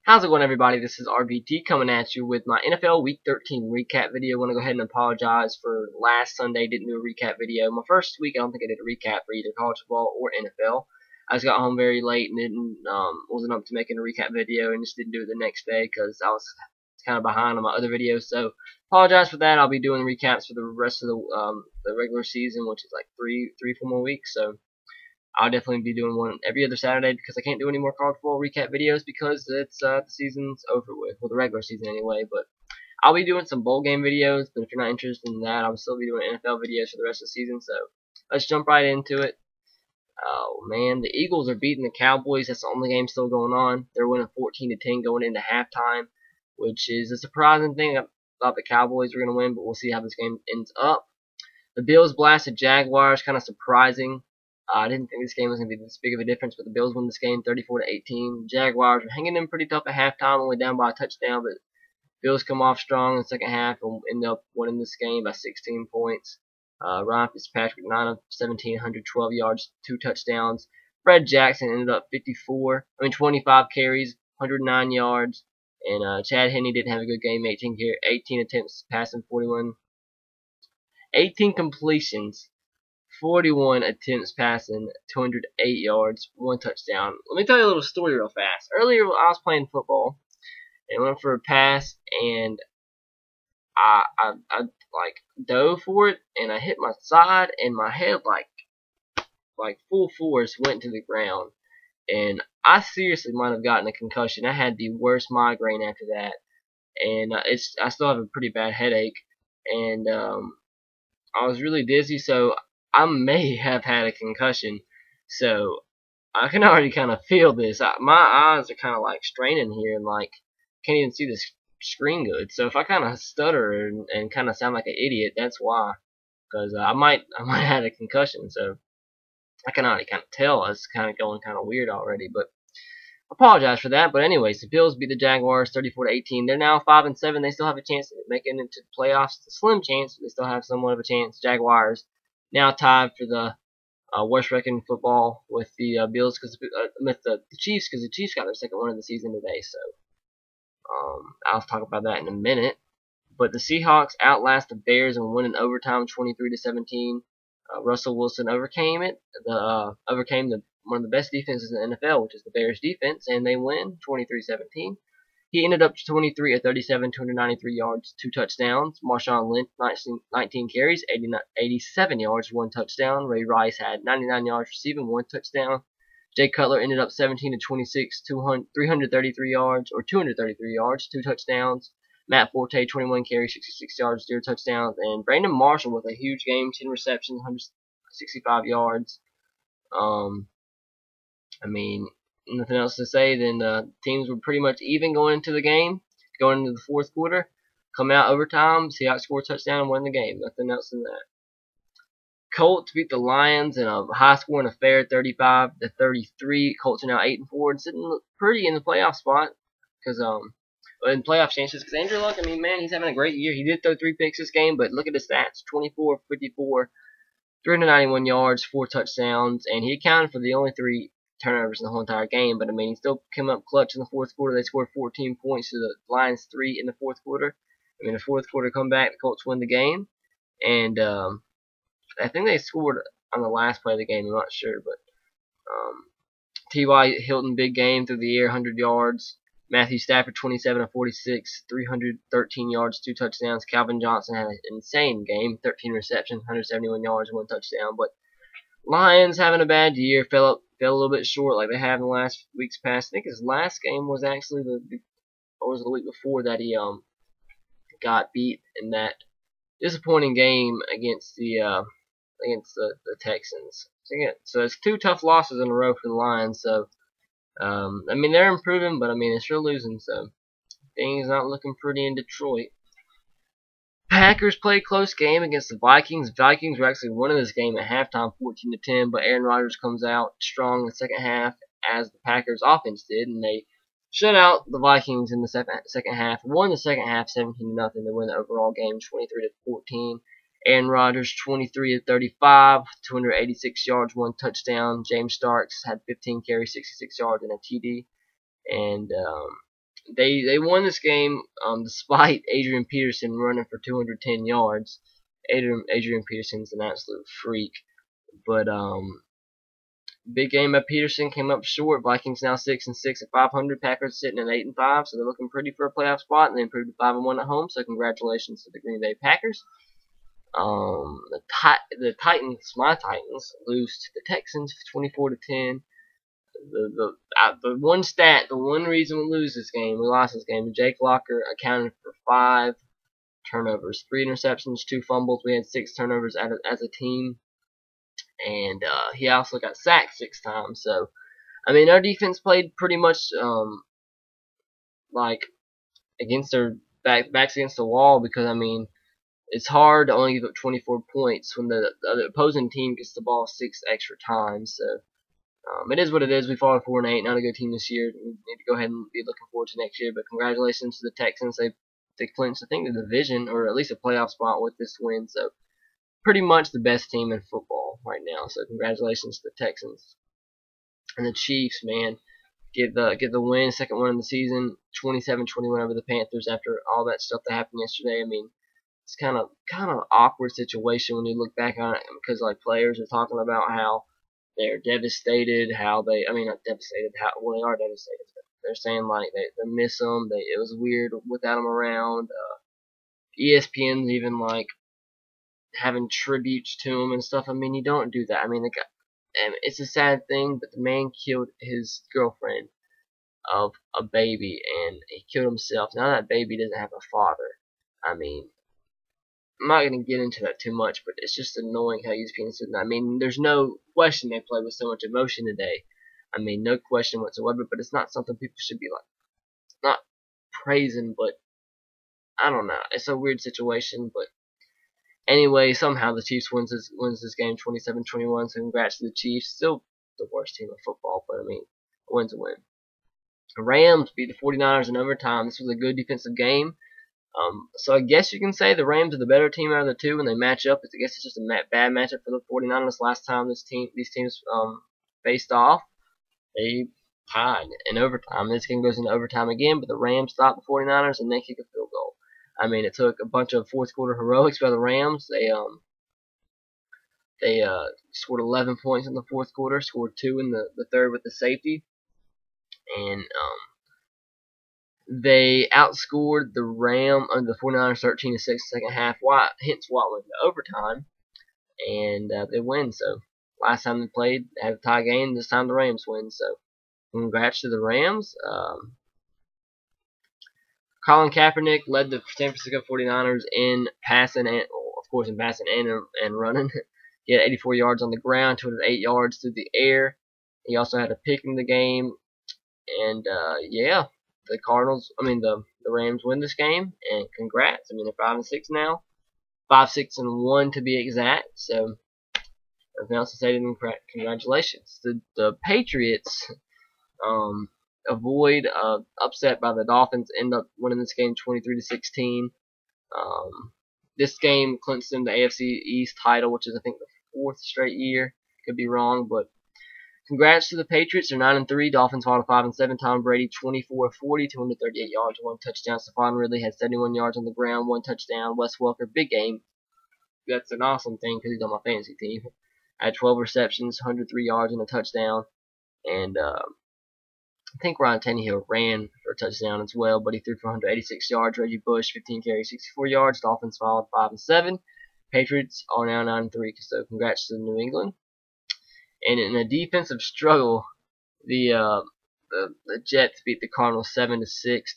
How's it going, everybody? This is RBT coming at you with my NFL Week 13 recap video. I want to go ahead and apologize for last Sunday. Didn't do a recap video. My first week, I don't think I did a recap for either college football or NFL. I just got home very late and wasn't up to making a recap video and just didn't do it the next day because I was kind of behind on my other videos. So apologize for that. I'll be doing recaps for the rest of the regular season, which is like 4 more weeks. So I'll definitely be doing one every other Saturday because I can't do any more college football recap videos because it's the season's over with. Well, the regular season anyway. But I'll be doing some bowl game videos. But if you're not interested in that, I'll still be doing NFL videos for the rest of the season. So let's jump right into it. Oh man, the Eagles are beating the Cowboys. That's the only game still going on. They're winning 14-10 going into halftime, which is a surprising thing. I thought the Cowboys were going to win, but we'll see how this game ends up. The Bills blasted Jaguars, kind of surprising. I didn't think this game was going to be this big of a difference, but the Bills won this game 34-18. Jaguars were hanging in pretty tough at halftime, only down by a touchdown, but Bills come off strong in the second half and end up winning this game by 16 points. Ryan Fitzpatrick, 9 of 17, 112 yards, 2 touchdowns. Fred Jackson ended up 25 carries, 109 yards. And Chad Henne didn't have a good game, 18 attempts passing, 18 completions, 41 attempts passing, 208 yards, 1 touchdown. Let me tell you a little story real fast. Earlier, I was playing football and went for a pass, and I like dove for it, and I hit my side, and my head like full force went to the ground, and I seriously might have gotten a concussion. I had the worst migraine after that, and I still have a pretty bad headache, and I was really dizzy, so I may have had a concussion. So I can already kind of feel this. My eyes are kind of like straining here, and like can't even see the screen good. So if I kind of stutter and kind of sound like an idiot, that's why. Because I might have a concussion. So I can already kind of tell it's kind of going kind of weird already. But I apologize for that. But anyways, the Bills beat the Jaguars 34-18. They're now 5-7. They still have a chance of making it into the playoffs. It's a slim chance, but they still have somewhat of a chance. Jaguars now tied for the worst record in football with the Bills with the Chiefs, because the Chiefs got their second win of the season today. So I'll talk about that in a minute. But the Seahawks outlast the Bears and win in overtime 23-17. Russell Wilson overcame it. Overcame one of the best defenses in the NFL, which is the Bears defense, and they win 23-17. He ended up 23 of 37, 293 yards, 2 touchdowns. Marshawn Lynch, 19 carries, 87 yards, 1 touchdown. Ray Rice had 99 yards receiving, 1 touchdown. Jay Cutler ended up 17 of 26, 333 yards, 2 touchdowns. Matt Forte, 21 carries, 66 yards, 0 touchdowns. And Brandon Marshall with a huge game, 10 receptions, 165 yards. I mean, nothing else to say. Then the teams were pretty much even going into the game, going into the fourth quarter. Come out overtime, Seahawks scored a touchdown and won the game. Nothing else than that. Colts beat the Lions in a high-scoring affair, 35-33. Colts are now 8-4 and sitting pretty in the playoff spot, because in playoff chances. Because Andrew Luck, I mean, man, he's having a great year. He did throw 3 picks this game, but look at his stats: 24-54, 391 yards, 4 touchdowns, and he accounted for the only 3 turnovers in the whole entire game. But I mean, he still came up clutch in the fourth quarter. They scored 14 points to the Lions 3 in the fourth quarter. I mean, the fourth quarter comeback, the Colts win the game, and I think they scored on the last play of the game. I'm not sure, but T.Y. Hilton, big game through the air, 100 yards. Matthew Stafford, 27 of 46, 313 yards, 2 touchdowns. Calvin Johnson had an insane game, 13 receptions, 171 yards, 1 touchdown. But Lions having a bad year, fell a little bit short like they have in the last weeks past. I think his last game was actually the week before that he got beat in that disappointing game against the Texans. So it's 2 tough losses in a row for the Lions. So I mean, they're improving, but I mean, they're still losing. So things not looking pretty in Detroit. Packers played close game against the Vikings. Vikings were actually winning this game at halftime, 14-10, but Aaron Rodgers comes out strong in the second half, as the Packers offense did, and they shut out the Vikings in the second half. Won the second half 17-0 to win the overall game 23-14. Aaron Rodgers, 23 of 35, 286 yards, 1 touchdown. James Starks had 15 carries, 66 yards, and a TD. And They won this game despite Adrian Peterson running for 210 yards. Adrian Peterson's an absolute freak, but big game by Peterson came up short. Vikings now 6-6 at 500. Packers sitting at 8-5, so they're looking pretty for a playoff spot, and they improved to 5-1 at home. So congratulations to the Green Bay Packers. The Titans, my Titans, lose to the Texans 24-10. The one reason we lost this game. Jake Locker accounted for 5 turnovers, 3 interceptions, 2 fumbles. We had 6 turnovers as a team. And he also got sacked 6 times. So, I mean, our defense played pretty much like against their backs against the wall, because I mean, it's hard to only give up 24 points when the opposing team gets the ball 6 extra times. So, it is what it is. We fallen 4-8, not a good team this year. We need to go ahead and be looking forward to next year. But congratulations to the Texans. They clinched, I think, the division, or at least a playoff spot with this win. So, pretty much the best team in football right now. So congratulations to the Texans. And the Chiefs, man, get the win, second one in the season, 27-21 over the Panthers after all that stuff that happened yesterday. I mean, it's kind of awkward situation when you look back on it, because like players are talking about how they're devastated, they are devastated. They are devastated. They're saying like they miss them. It was weird without them around. ESPN's even like having tributes to him and stuff. I mean, you don't do that. I mean, it's a sad thing, but the man killed his girlfriend of a baby, and he killed himself. Now that baby doesn't have a father. I mean, I'm not going to get into that too much, but it's just annoying how ESPN's doing that. I mean, there's no question they played with so much emotion today. I mean, no question whatsoever, but it's not something people should be like, not praising, but I don't know. It's a weird situation, but anyway, somehow the Chiefs wins this game 27-21, so congrats to the Chiefs. Still the worst team in football, but I mean, a win's a win. The Rams beat the 49ers in overtime. This was a good defensive game. So I guess you can say the Rams are the better team out of the two when they match up. I guess it's just a bad matchup for the 49ers. Last time these teams faced off, they tied in overtime. This game goes into overtime again, but the Rams stopped the 49ers and they kick a field goal. I mean, it took a bunch of fourth quarter heroics by the Rams. They scored 11 points in the fourth quarter, scored 2 in the third with the safety, and they outscored the 49ers 13-6 in the second half. Hence Watt went to overtime, and they win. So last time they played, they had a tie game. This time the Rams win. So congrats to the Rams. Colin Kaepernick led the San Francisco 49ers in passing and running. He had 84 yards on the ground, 208 yards through the air. He also had a pick in the game. And the Rams win this game, and congrats. I mean, they're 5-6 now, 5-6-1 to be exact. So, nothing else to say to them. Congratulations. The Patriots avoid upset by the Dolphins, end up winning this game 23-16. This game clinched them the AFC East title, which is I think the 4th straight year. Could be wrong, but congrats to the Patriots. They're 9-3. Dolphins fall to 5-7. Tom Brady 24 40, 238 yards, 1 touchdown. Stephon Ridley had 71 yards on the ground, 1 touchdown. Wes Welker, big game. That's an awesome thing because he's on my fantasy team. I had 12 receptions, 103 yards, and a touchdown. And I think Ryan Tannehill ran for a touchdown as well, but he threw for 186 yards. Reggie Bush, 15 carries, 64 yards. Dolphins followed 5-7. Patriots are now 9-3. So congrats to New England. And in a defensive struggle, the Jets beat the Cardinals 7-6.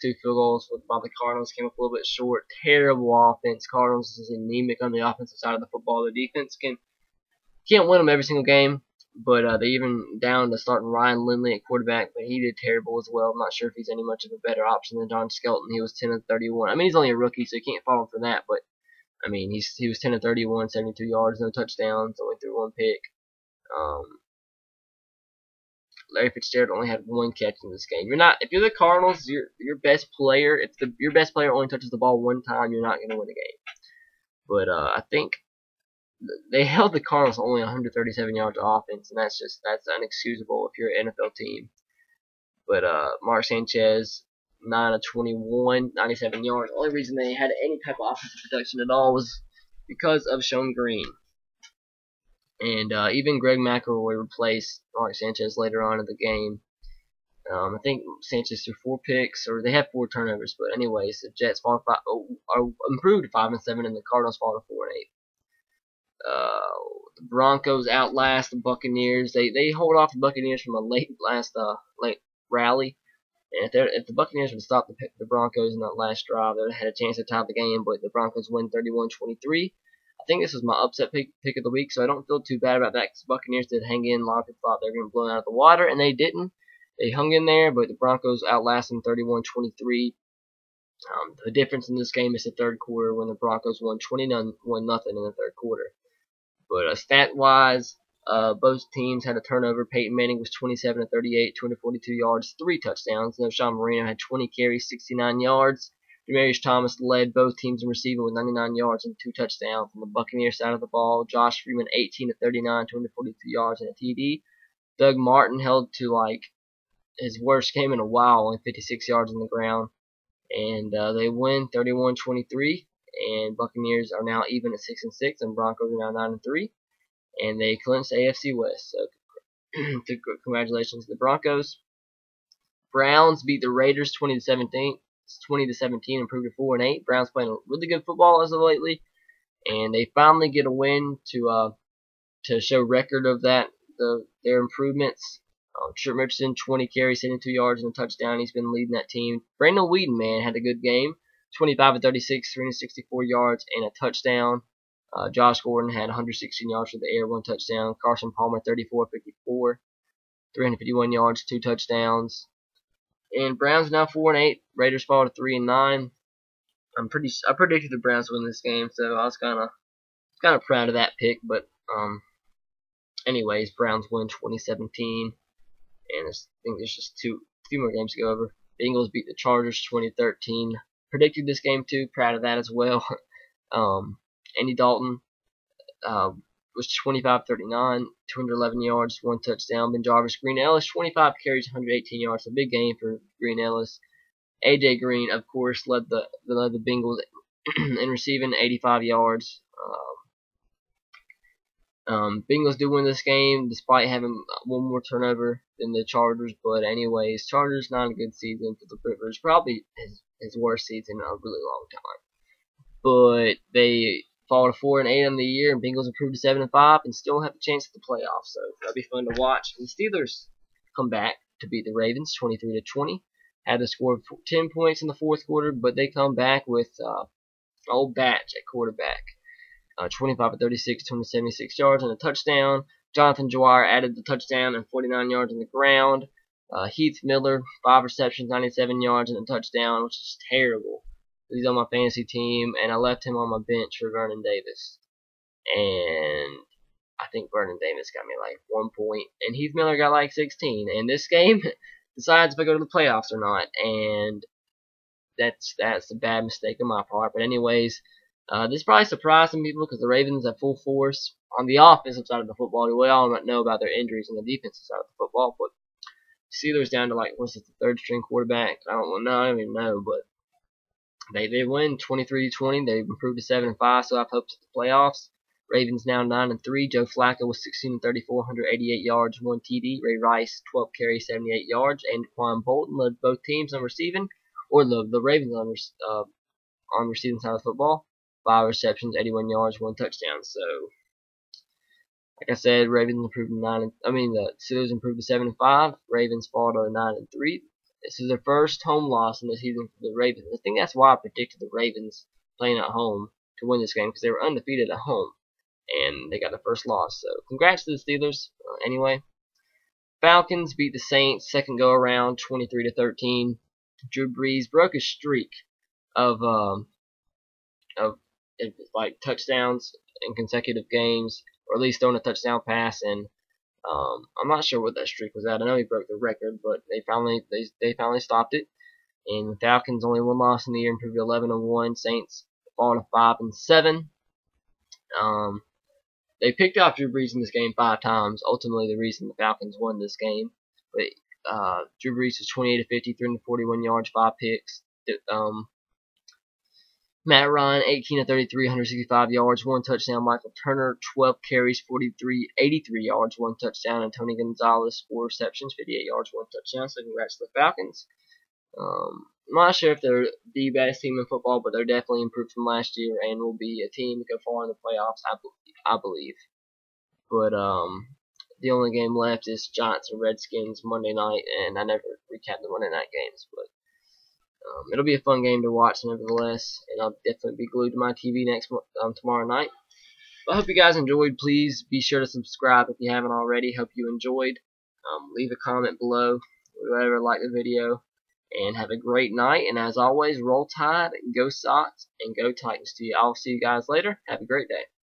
2 field goals by the Cardinals came up a little bit short. Terrible offense. Cardinals is anemic on the offensive side of the football. The defense can't win them every single game. But they even down to starting Ryan Lindley at quarterback, but he did terrible as well. I'm not sure if he's any much of a better option than John Skelton. He was 10-31. I mean, he's only a rookie, so you can't fault him for that. But I mean, he was 10-31, 72 yards, no touchdowns, only threw 1 pick. Larry Fitzgerald only had 1 catch in this game. If you're the Cardinals, your best player. If your best player only touches the ball 1 time, you're not going to win the game. But I think they held the Cardinals only 137 yards of offense, and that's inexcusable if you're an NFL team. But Mark Sanchez 9 of 21, 97 yards. The only reason they had any type of offensive production at all was because of Sean Greene. And even Greg McElroy replaced Mark Sanchez later on in the game. I think Sanchez threw 4 picks, or they had 4 turnovers. But anyways, the Jets are improved to 5 and 7, and the Cardinals fall to 4 and 8. The Broncos outlast the Buccaneers. They hold off the Buccaneers from a late rally. And if the Buccaneers would stop the Broncos in that last drive, they would have had a chance to tie the game. But the Broncos win 31-23. I think this was my upset pick of the week, so I don't feel too bad about that because the Buccaneers did hang in. A lot of people thought they were going to blow out of the water, and they didn't. They hung in there, but the Broncos outlasted them 31-23. The difference in this game is the third quarter when the Broncos won 21-0 in the third quarter. But stat-wise, both teams had a turnover. Peyton Manning was 27 of 38, 242 yards, 3 touchdowns. No, Sean Moreno had 20 carries, 69 yards. Demaryius Thomas led both teams in receiving with 99 yards and 2 touchdowns. On the Buccaneers side of the ball, Josh Freeman 18 of 39, 242 yards and a TD. Doug Martin held to like his worst game in a while, only 56 yards on the ground. And they win 31-23. And Buccaneers are now even at 6-6, and Broncos are now 9-3, and they clinched the AFC West. So, congratulations to the Broncos. Browns beat the Raiders 20-17, improved to 4 and 8. Browns playing really good football as of lately, and they finally get a win to show record of their improvements. Trent Richardson 20 carries, 72 yards and a touchdown. He's been leading that team. Brandon Weeden, man, had a good game. 25 of 36, 364 yards, and a touchdown. Josh Gordon had 116 yards for the air, 1 touchdown. Carson Palmer, 34 of 54, 351 yards, 2 touchdowns. And Browns now 4 and 8. Raiders fall to 3 and 9. I predicted the Browns win this game, so I was kind of proud of that pick. But anyways, Browns win 2017, and I think there's just a few more games to go over. Bengals beat the Chargers 2013. Predicted this game too. Proud of that as well. Andy Dalton was 25-39, 211 yards, 1 touchdown. Ben Jarvis, Greene Ellis, 25 carries, 118 yards. A big game for Greene Ellis. AJ Green, of course, led the Bengals in receiving, 85 yards. Bengals do win this game despite having 1 more turnover than the Chargers. But anyways, Chargers not a good season for the Rivers. Probably his worst season in a really long time. But they fall to 4 and 8 on the year, and Bengals improved to 7 and 5, and still have a chance at the playoffs. So that'll be fun to watch. And the Steelers come back to beat the Ravens 23-20. Had to score 10 points in the fourth quarter, but they come back with old Batch at quarterback. 25 of 36, 276 yards and a touchdown. Jonathan Dwyer added the touchdown and 49 yards on the ground. Heath Miller, 5 receptions, 97 yards and a touchdown, which is terrible. He's on my fantasy team, and I left him on my bench for Vernon Davis. And I think Vernon Davis got me like 1 point, and Heath Miller got like 16. And this game decides if I go to the playoffs or not, and that's a bad mistake on my part. But anyways, this probably surprised some people because the Ravens have full force on the offensive side of the football. We all know about their injuries on the defensive side of the football, but Steelers down to like what's it, the 3rd string quarterback? I don't even know, but they win 23-20. They've improved to 7 and 5, so I have hopes at the playoffs. Ravens now 9 and 3. Joe Flacco was 16 and 34, 188 yards, 1 TD. Ray Rice 12 carries, 78 yards, and Quan Bolton led both teams on receiving, or the Ravens on receiving side of the football. 5 receptions, 81 yards, 1 touchdown. So, like I said, Ravens improved to the Steelers improved to 7 and 5. Ravens fall to 9 and 3. This is their first home loss in the season for the Ravens. I think that's why I predicted the Ravens playing at home to win this game, because they were undefeated at home, and they got the first loss. So, congrats to the Steelers. Anyway, Falcons beat the Saints second go around, 23-13. Drew Brees broke his streak of like touchdowns in consecutive games, or at least throwing a touchdown pass, and I'm not sure what that streak was at. I know he broke the record, but they finally stopped it. And the Falcons only 1 loss in the year, improved to 11 and 1. Saints fall to 5 and 7. They picked off Drew Brees in this game 5 times. Ultimately, the reason the Falcons won this game. But Drew Brees was 28 of 50, 341 yards, 5 picks. Matt Ryan, 18 of 33, 165 yards, 1 touchdown. Michael Turner, 12 carries, 83 yards, 1 touchdown. And Tony Gonzalez, 4 receptions, 58 yards, 1 touchdown. So congrats to the Falcons. I'm not sure if they're the best team in football, but they're definitely improved from last year and will be a team to go far in the playoffs, I believe. But the only game left is Giants and Redskins Monday night, and I never recap the Monday night games, but it'll be a fun game to watch nevertheless, and I'll definitely be glued to my TV tomorrow night. But I hope you guys enjoyed. Please be sure to subscribe if you haven't already. Hope you enjoyed. Leave a comment below, whatever, like the video, and have a great night. And as always, roll Tide, go Sox, and go Titans. I'll see you guys later. Have a great day.